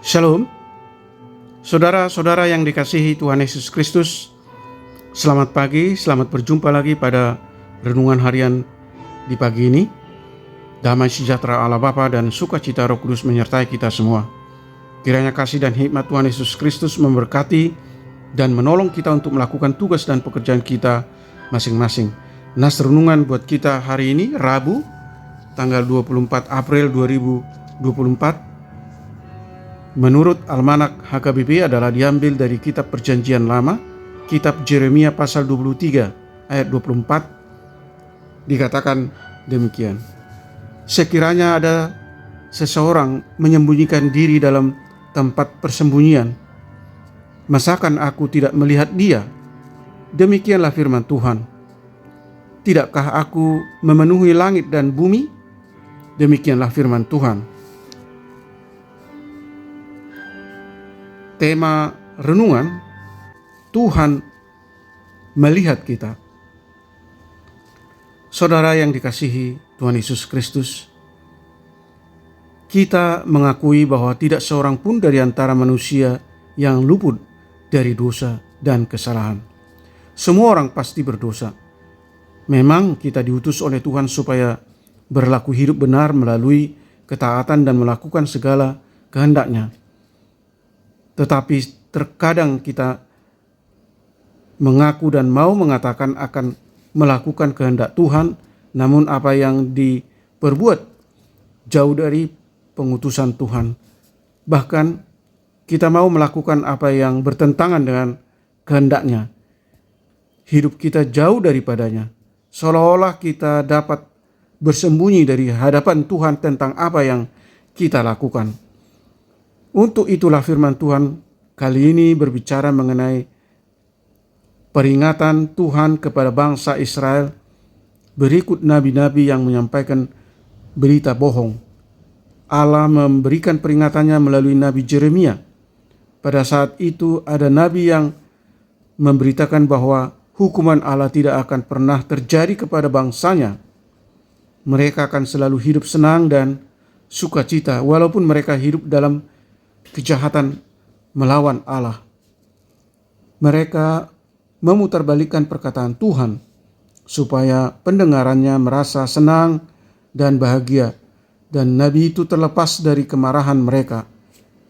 Shalom, saudara-saudara yang dikasihi Tuhan Yesus Kristus. Selamat pagi, selamat berjumpa lagi pada renungan harian di pagi ini. Damai sejahtera Allah Bapa dan sukacita Roh Kudus menyertai kita semua. Kiranya kasih dan hikmat Tuhan Yesus Kristus memberkati dan menolong kita untuk melakukan tugas dan pekerjaan kita masing-masing. Nas renungan buat kita hari ini, Rabu, tanggal 24 April 2024. Menurut Almanak HKBP adalah diambil dari kitab Perjanjian Lama, kitab Yeremia pasal 23 ayat 24, dikatakan demikian. Sekiranya ada seseorang menyembunyikan diri dalam tempat persembunyian, masakan aku tidak melihat dia? Demikianlah firman Tuhan. Tidakkah aku memenuhi langit dan bumi? Demikianlah firman Tuhan. Tema renungan, Tuhan melihat kita. Saudara yang dikasihi Tuhan Yesus Kristus, kita mengakui bahwa tidak seorang pun dari antara manusia yang luput dari dosa dan kesalahan. Semua orang pasti berdosa. Memang kita diutus oleh Tuhan supaya berlaku hidup benar melalui ketaatan dan melakukan segala kehendak-Nya. Tetapi terkadang kita mengaku dan mau mengatakan akan melakukan kehendak Tuhan, namun apa yang diperbuat jauh dari pengutusan Tuhan. Bahkan kita mau melakukan apa yang bertentangan dengan kehendak-Nya. Hidup kita jauh daripadanya, seolah-olah kita dapat bersembunyi dari hadapan Tuhan tentang apa yang kita lakukan. Untuk itulah firman Tuhan kali ini berbicara mengenai peringatan Tuhan kepada bangsa Israel berikut nabi-nabi yang menyampaikan berita bohong. Allah memberikan peringatannya melalui Nabi Yeremia. Pada saat itu ada nabi yang memberitakan bahwa hukuman Allah tidak akan pernah terjadi kepada bangsanya. Mereka akan selalu hidup senang dan sukacita walaupun mereka hidup dalam kejahatan melawan Allah. Mereka memutarbalikkan perkataan Tuhan supaya pendengarannya merasa senang dan bahagia, dan nabi itu terlepas dari kemarahan mereka.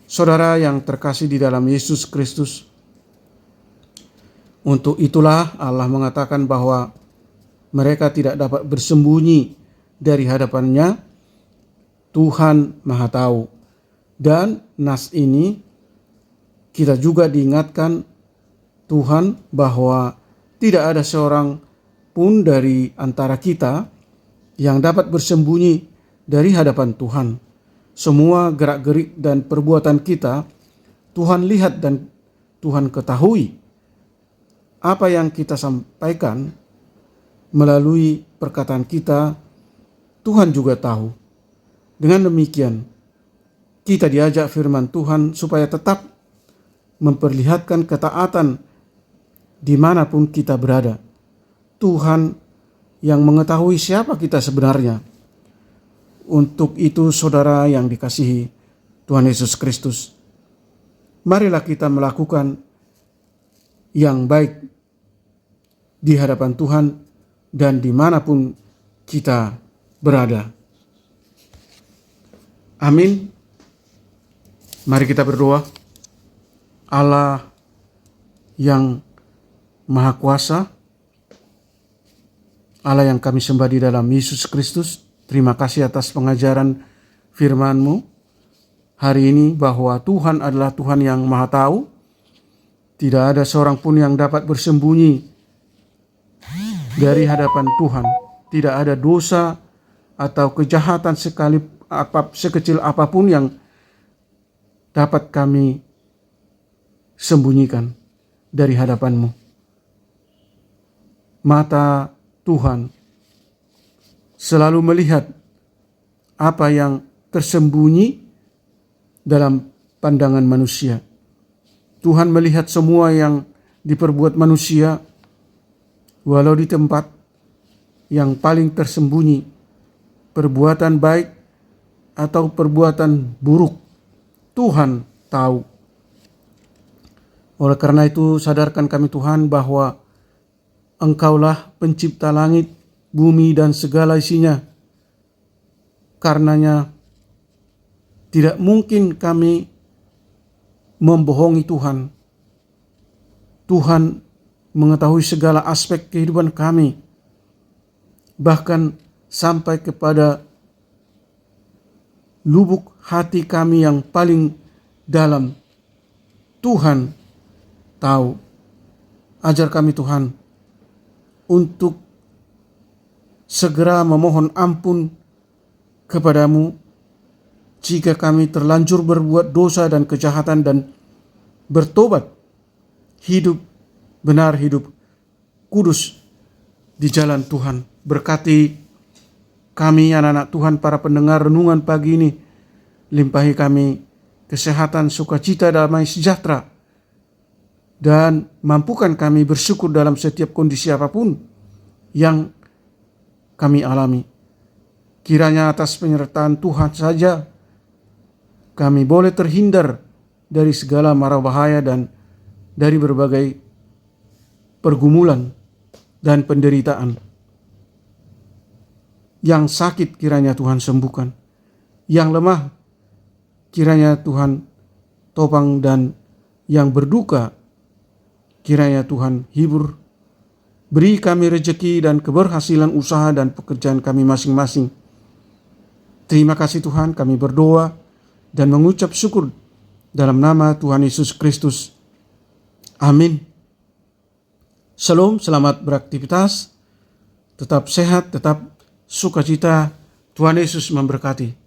Saudara yang terkasih di dalam Yesus Kristus, untuk itulah Allah mengatakan bahwa mereka tidak dapat bersembunyi dari hadapan-Nya. Tuhan Maha Tahu. Dan nas ini kita juga diingatkan Tuhan bahwa tidak ada seorang pun dari antara kita yang dapat bersembunyi dari hadapan Tuhan. Semua gerak-gerik dan perbuatan kita Tuhan lihat dan Tuhan ketahui. Apa yang kita sampaikan melalui perkataan kita, Tuhan juga tahu. Dengan demikian, kita diajak firman Tuhan supaya tetap memperlihatkan ketaatan dimanapun kita berada. Tuhan yang mengetahui siapa kita sebenarnya. Untuk itu saudara yang dikasihi Tuhan Yesus Kristus, marilah kita melakukan yang baik di hadapan Tuhan dan dimanapun kita berada. Amin. Mari kita berdoa. Allah yang Maha Kuasa, Allah yang kami sembah di dalam Yesus Kristus, terima kasih atas pengajaran firman-Mu hari ini bahwa Tuhan adalah Tuhan yang Maha Tahu. Tidak ada seorang pun yang dapat bersembunyi dari hadapan Tuhan. Tidak ada dosa atau kejahatan sekecil apapun yang dapat kami sembunyikan dari hadapan-Mu. Mata Tuhan selalu melihat apa yang tersembunyi dalam pandangan manusia. Tuhan melihat semua yang diperbuat manusia, walau di tempat yang paling tersembunyi, perbuatan baik atau perbuatan buruk, Tuhan tahu. Oleh karena itu, sadarkan kami Tuhan bahwa Engkaulah pencipta langit, bumi, dan segala isinya. Karenanya tidak mungkin kami membohongi Tuhan. Tuhan mengetahui segala aspek kehidupan kami, bahkan sampai kepada lubuk hati kami yang paling dalam. Tuhan tahu. Ajar kami Tuhan untuk segera memohon ampun kepadamu jika kami terlanjur berbuat dosa dan kejahatan, dan bertobat, hidup benar, hidup kudus di jalan Tuhan. Berkati kami anak-anak Tuhan, para pendengar renungan pagi ini. Limpahi kami kesehatan, sukacita, damai sejahtera, dan mampukan kami bersyukur dalam setiap kondisi apapun yang kami alami. Kiranya atas penyertaan Tuhan saja kami boleh terhindar dari segala mara bahaya dan dari berbagai pergumulan dan penderitaan. Yang sakit kiranya Tuhan sembuhkan, yang lemah kiranya Tuhan topang, dan yang berduka kiranya Tuhan hibur. Beri kami rejeki dan keberhasilan usaha dan pekerjaan kami masing-masing. Terima kasih Tuhan, kami berdoa dan mengucap syukur dalam nama Tuhan Yesus Kristus. Amin. Shalom, selamat beraktivitas, tetap sehat, tetap sukacita. Tuhan Yesus memberkati.